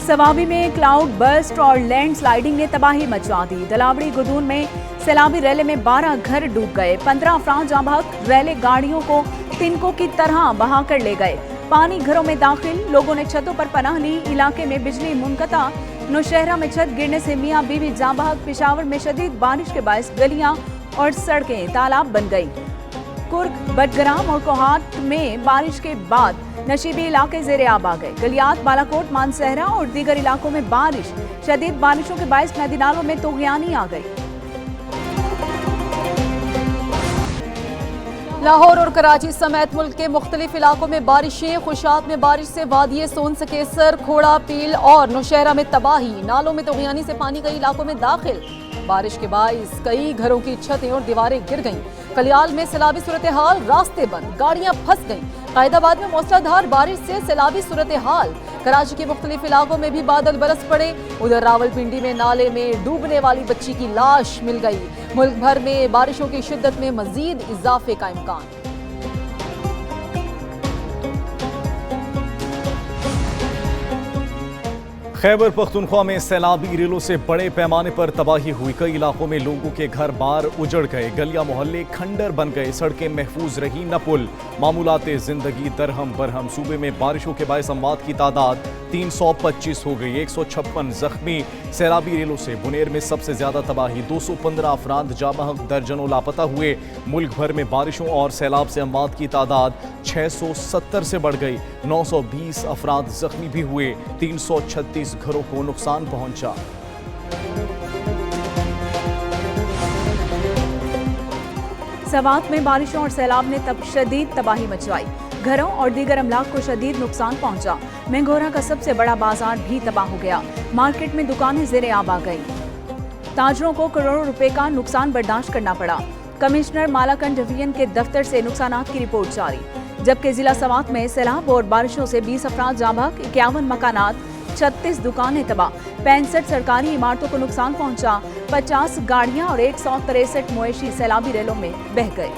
सवाबी में cloud burst और land sliding ने तबाही मचा दी। दलावड़ी गुदून में सैलाबी रैले में 12 घर डूब गए। 15 अफराद जाँ बहक। रैले गाड़ियों को तिनकों की तरह बहा कर ले गए। पानी घरों में दाखिल। लोगों ने छतों पर पनाह ली। इलाके में बिजली मुनक़ता। नौशहरा में छत गिरने से मियाँ बीवी जाँ बहक। पेशावर में शदीद बारिश के बायस गलियां और सड़कें तालाब बन गई। कुर्ग, बटग्राम और कोहाट में बारिश के बाद नशीबी इलाके ज़ेरे आब आ गए। गलियात, बालाकोट, मानसहरा और दीगर इलाकों में बारिश। शदीद बारिशों के बायस नदी नालों में तोग़यानी आ गई। लाहौर और कराची समेत मुल्क के मुख्तलिफ इलाकों में बारिशें। खुशाब में बारिश से वादिये सोन से केसर, खोड़ा, पील और नौशहरा में तबाही। नालों में तोग़यानी से पानी कई इलाकों में दाखिल। बारिश के बायस कई घरों की छतें और दीवारें गिर गईं। कलियाल में सैलाबी सूरत हाल, रास्ते बंद, गाड़ियां फंस गईं। कायदाबाद में मूसलाधार बारिश से सैलाबी सूरत हाल। कराची के मुख्तलिफ इलाकों में भी बादल बरस पड़े। उधर रावलपिंडी में नाले में डूबने वाली बच्ची की लाश मिल गई। मुल्क भर में बारिशों की शिद्दत में मजीद इजाफे का इम्कान। खैबर पख्तूनख्वा में सैलाबी रेलों से बड़े पैमाने पर तबाही हुई। कई इलाकों में लोगों के घर बार उजड़ गए। गलियां मोहल्ले खंडर बन गए। सड़कें महफूज रही न पुल। मामूलाते जिंदगी दरहम बरहम। सूबे में बारिशों के बायस अमवात की तादाद 325 हो गई। 156 जख्मी। सैलाबी रेलों से बुनेर में सबसे ज्यादा तबाही। 215 अफराद जाँ बहक, दर्जनों लापता हुए। मुल्क भर में बारिशों और सैलाब से अमवात की तादाद 670 से बढ़ गई। 920 अफराद जख्मी भी हुए। 336 घरों को नुकसान पहुंचा। सवात में बारिशों और सैलाब ने तब शदीद तबाही मचवाई। घरों और दीगर अमलाक को शदीद नुकसान पहुंचा। मैंगोरा का सबसे बड़ा बाजार भी तबाह हो गया। मार्केट में दुकानें ज़ेरे आब आ गई। ताजरों को करोड़ों रुपए का नुकसान बर्दाश्त करना पड़ा। कमिश्नर मालाकंड डिवीजन के दफ्तर से नुकसानात की रिपोर्ट जारी। जबकि जिला सवात में सैलाब और बारिशों से 20 अफराद जाँ बहक, 51 मकानात, 36 दुकानें तबाह, 65 सरकारी इमारतों को नुकसान पहुंचा। 50 गाड़ियां और 163 मवेशी सैलाबी रेलों में बह गए।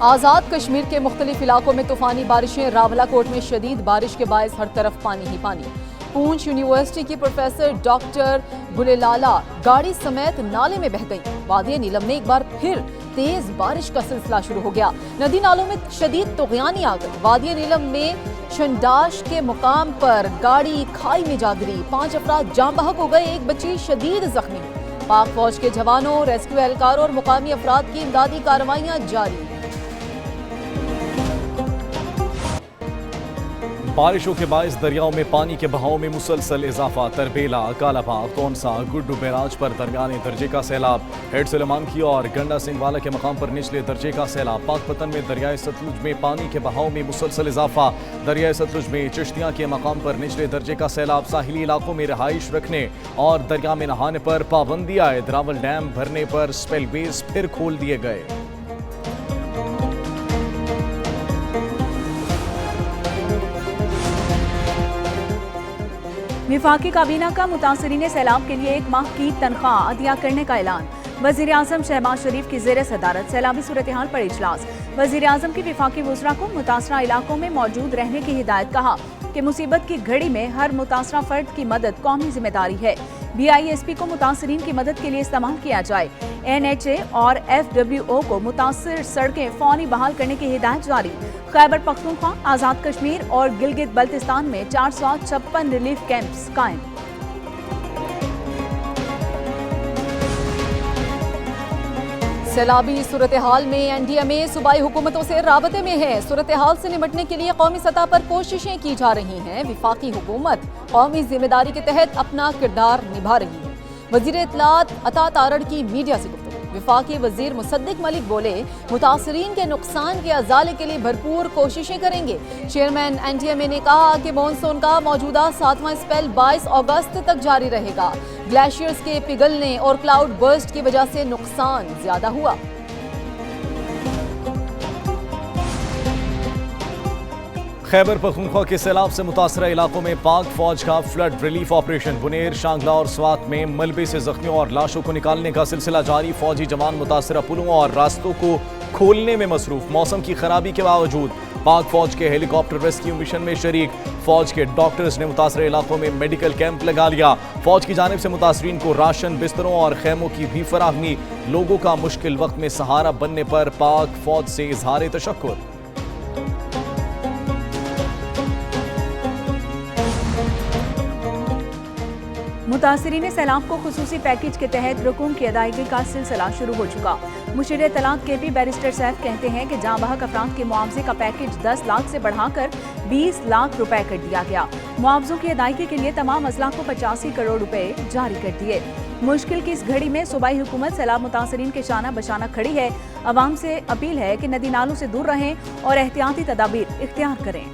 आज़ाद कश्मीर के मुख्तलिफ इलाकों में तूफानी बारिशें। रावलाकोट में शदीद बारिश के बायस हर तरफ पानी ही पानी। पूंछ यूनिवर्सिटी की प्रोफेसर डॉक्टर गुलेलाला गाड़ी समेत नाले में बह गई। वादिया नीलम में एक बार फिर तेज बारिश का सिलसिला शुरू हो गया। नदी नालों में शदीद तोग़यानी आ गई। वादिया नीलम में शंडाश के मुकाम पर गाड़ी खाई में जा गिरी। 5 अफराद जाँ बहक हो गए। एक बच्ची शदीद जख्मी। पाक फौज के जवानों, रेस्क्यू एहलकारों और मुकामी अफराद की इमदादी कार्रवाइयां जारी। बारिशों के बायस दरियाओं में पानी के बहाव में मुसलसल इजाफा। तरबेला, कालाबाग, कौनसा, गुड्डू बैराज पर दरमियाने दर्जे का सैलाब। हेड सुलेमान की और गंडा सिंह वाला के मकाम पर निचले दर्जे का सैलाब। पाकपतन में दरियाए सतलुज में पानी के बहाव में मुसलसल इजाफा। दरियाए सतलुज में चिश्तियाँ के मकाम पर निचले दर्जे का सैलाब। साहिली इलाकों में रहाइश रखने और दरिया में नहाने पर पाबंदी आयद। रावल डैम भरने पर स्पेलवेज फिर खोल दिए गए। विफाकी काबीना का मुतासरीन सैलाब के लिए 1 माह की तनख्वाह अदिया करने का ऐलान। वज़ीर आज़म शहबाज शरीफ की ज़ेर सदारत सैलाबी सूरत हाल पर इजलास। वज़ीर आज़म की विफाकी वज़रा को मुतासरा इलाकों में मौजूद रहने की हिदायत। कहा कि मुसीबत की घड़ी में हर मुतासरा फर्द की मदद कौमी जिम्मेदारी है। BISP को मुतासरीन की मदद के लिए इस्तेमाल किया जाए। NHA और FWO को मुतासर सड़कें फौरी बहाल करने की हिदायत जारी। खैबर पख्तूनख्वा, आज़ाद कश्मीर और गिलगित बल्तिस्तान में 456 रिलीफ कैंप्स कायम। सैलाबी सूरत हाल में NDMA सूबाई हुकूमतों से राबते में है। सूरत हाल से निपटने के लिए कौमी सतह पर कोशिशें की जा रही हैं। विफाकी हुकूमत कौमी जिम्मेदारी के तहत अपना किरदार निभा रही है। वज़ीर इत्तलात अता तारड़ की मीडिया से गुफ्तगू। विफाकी वज़ीर मुसद्दिक मलिक बोले, मुतासरीन के नुकसान के अजाले के लिए भरपूर कोशिशें करेंगे। चेयरमैन NDMA ने कहा कि मॉनसून का मौजूदा 7वां स्पेल 22 अगस्त तक जारी रहेगा। ग्लेशियर्स के पिघलने और क्लाउड बर्स्ट की वजह से नुकसान ज्यादा हुआ। खैबर पख्तूनख्वा के सैलाब से मुतासरा इलाकों में पाक फौज का flood relief operation. Buner, Shangla और स्वात में मलबे से जख्मियों और लाशों को निकालने का सिलसिला जारी। फौजी जवान मुतासरा पुलों और रास्तों को खोलने में मसरूफ। मौसम की खराबी के बावजूद पाक फौज के हेलीकॉप्टर रेस्क्यू मिशन में शरीक फौज के डॉक्टर्स ने मुतासर इलाकों में मेडिकल कैंप लगा लिया। फौज की जानिब से मुतासरीन को राशन, बिस्तरों और खैमों की भी फराहमी। लोगों का मुश्किल वक्त में सहारा बनने पर पाक फौज से इजहार तशक्कुर। मुतासरीन सैलाब को खुसूसी पैकेज के तहत रकूम की अदायगी का सिलसिला शुरू हो चुका। मुशीर तलाक KP बैरिस्टर सैफ कहते हैं कि जाँ बहक अफराद के मुआवजे का पैकेज 10 लाख से बढ़ाकर 20 लाख रुपए कर दिया गया। मुआवजों की अदायगी के लिए तमाम अजला को 85 करोड़ रुपए जारी कर दिए। मुश्किल की इस घड़ी में सूबाई हुकूमत सैलाब मुतासरीन के शाना बशाना खड़ी है। अवाम से अपील है कि नदी नालों से दूर रहें और एहतियाती तदाबीर इख्तियार करें।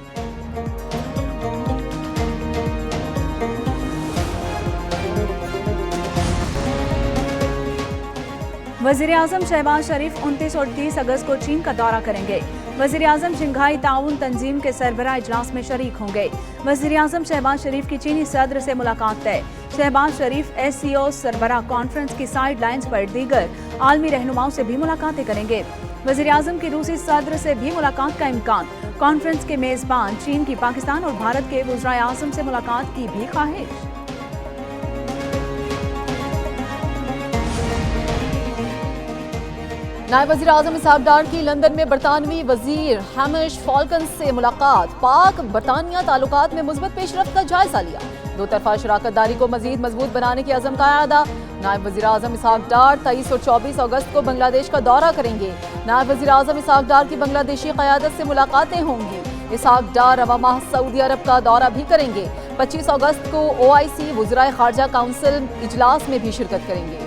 वज़ीर-ए-आज़म शहबाज शरीफ 29 और 30 अगस्त को चीन का दौरा करेंगे। वज़ीर-ए-आज़म शंघाई ताउन तंजीम के सरबराह इजलास में शरीक होंगे। वज़ीर-ए-आज़म शहबाज शरीफ की चीनी सदर से मुलाकात तय। शहबाज शरीफ SCO सरबराह कॉन्फ्रेंस की साइड लाइन्स पर दीगर आलमी रहनुमाओं से भी मुलाकातें करेंगे। वज़ीर-ए-आज़म की रूसी सदर से भी मुलाकात का इम्कान। कॉन्फ्रेंस के मेजबान चीन की पाकिस्तान और भारत के वज़ीर-ए-आज़म से मुलाकात की भी ख्वाहिश। नायब वज़ीर आज़म इसहाक डार की लंदन में बरतानवी वजीर हैमिश फॉल्कन से मुलाकात। पाक बरतानिया ताल्लुकात में मुस्बत पेशरफ्त का जायजा लिया। दो तरफा शराकतदारी को मजीद मजबूत बनाने के अज़म का अदा। नायब वज़ीर आज़म इसहाक डार 23 और 24 अगस्त को बांग्लादेश का दौरा करेंगे। नायब वज़ीर आज़म इसहाक डार की बांग्लादेशी क़यादत से मुलाकातें होंगी। इसहाक डार रवा माह सऊदी अरब का दौरा भी करेंगे। 25 अगस्त को OIC वज़राए ख़ारजा काउंसिल इजलास में भी शिरकत करेंगे।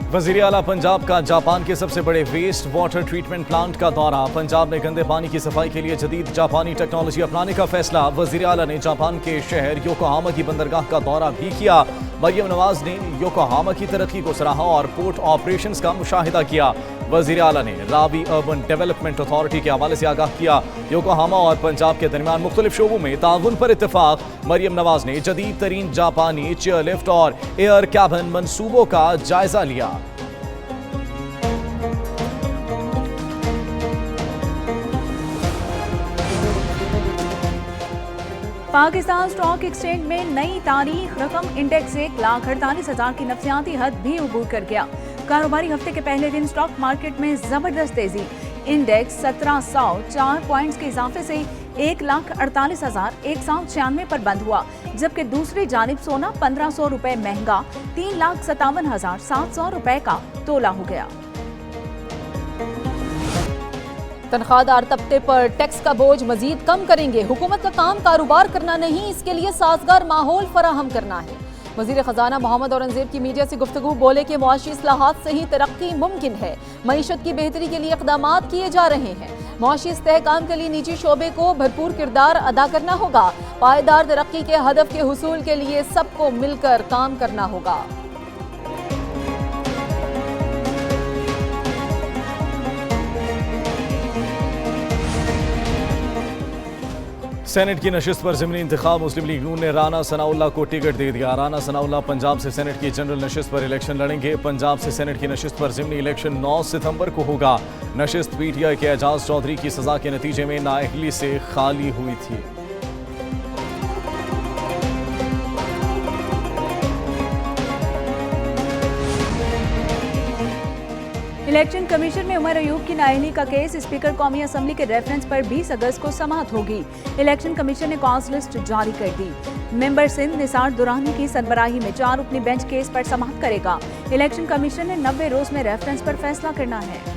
वज़ीर आला पंजाब का जापान के सबसे बड़े वेस्ट वाटर ट्रीटमेंट प्लांट का दौरा। पंजाब में गंदे पानी की सफाई के लिए जदीद जापानी टेक्नोलॉजी अपनाने का फैसला। वज़ीर आला ने जापान के शहर योकोहामा की बंदरगाह का दौरा भी किया। मरियम नवाज ने योकोहामा की तरक्की को सराहा और पोर्ट ऑपरेशंस का मुशाहिदा किया। वज़ीर आला ने रावी अर्बन डेवलपमेंट अथॉरिटी के हवाले से आगाह किया। योकोहामा और पंजाब के दरमियान मुख्तलिफ शोबों में ताउन पर इत्तेफाक। मरियम नवाज ने जदीद तरीन जापानी चेयरलिफ्ट और एयर कैबिन मंसूबों का जायजा लिया। पाकिस्तान स्टॉक एक्सचेंज में नई तारीख रकम इंडेक्स 1,48,000 की नफसियाती हद भी अबूर कर गया। कारोबारी हफ्ते के पहले दिन स्टॉक मार्केट में जबरदस्त तेजी। इंडेक्स 1704 पॉइंट्स के इजाफे से 1,48,196 पर बंद हुआ, जबकि दूसरी जानिब सोना 1,500 रुपए महंगा 3,57,700 रुपए का तोला हो गया। तनख्वाहदार तबके पर टैक्स का बोझ मजीद कम करेंगे। हुकूमत का काम कारोबार करना नहीं, इसके लिए साजगार माहौल फराहम करना है। वज़ीर ख़जाना मोहम्मद औरंगज़ेब की मीडिया से गुफ्तगू। बोले कि मुआशी इस्लाहात से ही तरक्की मुमकिन है। मईशत की बेहतरी के लिए इक़दामात किए जा रहे हैं। मुआशी इस्तेहकाम के लिए निजी शोबे को भरपूर किरदार अदा करना होगा। पायदार तरक्की के हदफ के हुसूल के लिए सबको मिलकर काम करना होगा। सेनेट की नशिस्त पर ज़िमनी इंतखाब। मुस्लिम लीग नून ने राना सनाउल्लाह को टिकट दे दिया। राना सनाउल्लाह पंजाब से सेनेट की जनरल नशिस्त पर इलेक्शन लड़ेंगे। पंजाब से सेनेट की नशिस्त पर ज़िमनी इलेक्शन 9 सितंबर को होगा। नशिस्त PTI के एजाज चौधरी की सजा के नतीजे में नाअहली से खाली हुई थी। इलेक्शन कमीशन में उमर अयूब की नाअहली का केस। स्पीकर कौमी असम्बली के रेफरेंस पर 20 अगस्त को समाअत होगी। इलेक्शन कमीशन ने कॉज लिस्ट जारी कर दी। मेंबर सिंध निसार दुरानी की सरबराही में 4 रुकनी बेंच केस पर समाअत करेगा। इलेक्शन कमीशन ने 90 रोज में रेफरेंस पर फैसला करना है।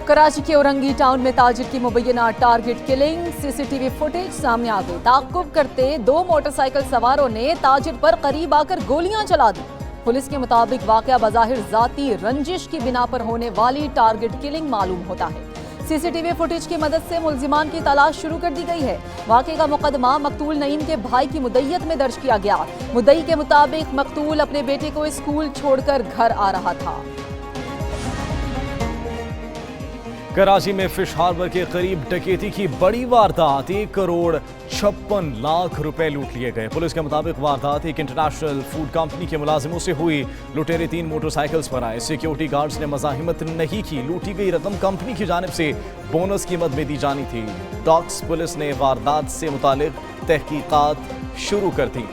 कराची के औरंगी टाउन में ताजिर की मुबैना टारगेट किलिंग। CCTV फुटेज सामने आ गई। ताक़ुब करते 2 मोटरसाइकिल सवारों ने ताजिर पर करीब आकर गोलियां चला दी। पुलिस के मुताबिक वाकया बज़ाहिर जाती रंजिश की बिना पर होने वाली टारगेट किलिंग मालूम होता है। CCTV फुटेज की मदद से मुल्जिमान की तलाश शुरू कर दी गई है। वाकये का मुकदमा मकतूल नईम के भाई की मुद्दईयत में दर्ज किया गया। मुद्दई के मुताबिक मकतूल अपने बेटे को स्कूल छोड़कर घर आ रहा था। कराची में फिश हार्बर के करीब डकैती की बड़ी वारदात, 1,56,00,000 रुपए लूट लिए गए। पुलिस के मुताबिक वारदात एक इंटरनेशनल फूड कंपनी के मुलाजिमों से हुई। लुटेरे 3 मोटरसाइकिल्स पर आए। सिक्योरिटी गार्ड्स ने मज़ाहिमत नहीं की। लूटी गई रकम कंपनी की जानिब से बोनस कीमत में दी जानी थी। डॉक्स पुलिस ने वारदात से मुतालिक तहकीकात शुरू कर दी।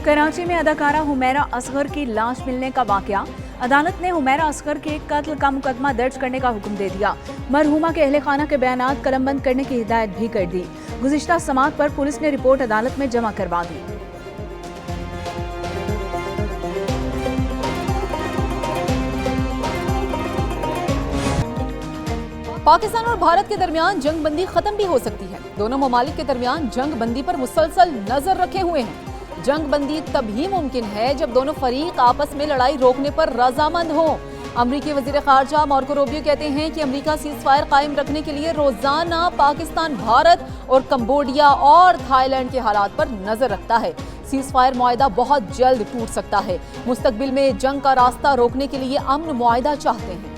कराची में अदाकारा हुमैरा असगर की लाश मिलने का वाकया। अदालत ने हुमैरा असगर के कत्ल का मुकदमा दर्ज करने का हुक्म दे दिया। मरहूमा के अहले खाना के बयानात कलमबंद करने की हिदायत भी कर दी। गुज़िश्ता समाअत पर पुलिस ने रिपोर्ट अदालत में जमा करवा दी। पाकिस्तान और भारत के दरमियान जंग बंदी खत्म भी हो सकती है। दोनों ममालिक के दरमियान जंग बंदी पर मुसलसल नजर रखे हुए हैं। जंग बंदी तभी मुमकिन है जब दोनों फरीक आपस में लड़ाई रोकने पर रजामंद हों। अमरीकी वजीर खारजा मार्को रूबियो कहते हैं कि अमरीका सीज़फायर कायम रखने के लिए रोजाना पाकिस्तान, भारत और कंबोडिया और थाईलैंड के हालात पर नजर रखता है। सीज़फायर मुआहदा बहुत जल्द टूट सकता है। मुस्तकबिल में जंग का रास्ता रोकने के लिए अमन मुआहदा चाहते हैं।